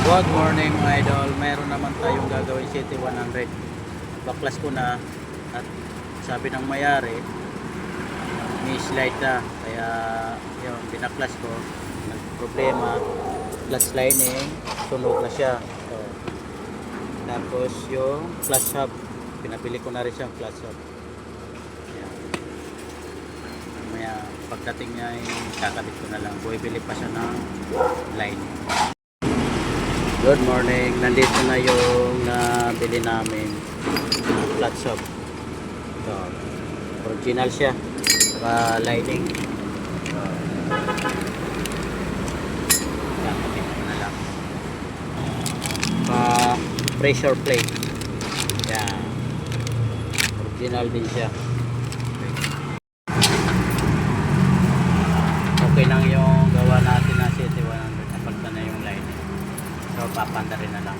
Good morning mga idol. Meron naman tayong gagawin City 100. Baklas ko na at sabi ng mayari may slide na. Kaya yun, binaklas ko. Nagproblema. Clutch lining. Sunog na siya. So, tapos yung clutch hub. Pinabili ko na rin siyang clutch hub. Yan. Maya pagdating niya kakabit ko na lang. Bumibili pa siya ng lining. Good morning. Nandito na yung nabili namin flat shop. Ito. Original siya. Saka lining. Kakabit ko na lang. Pressure plate. Yan. Original din siya. Okay lang yung gawa natin na City 100. Napagta na yung lining. So papanda rin na lang.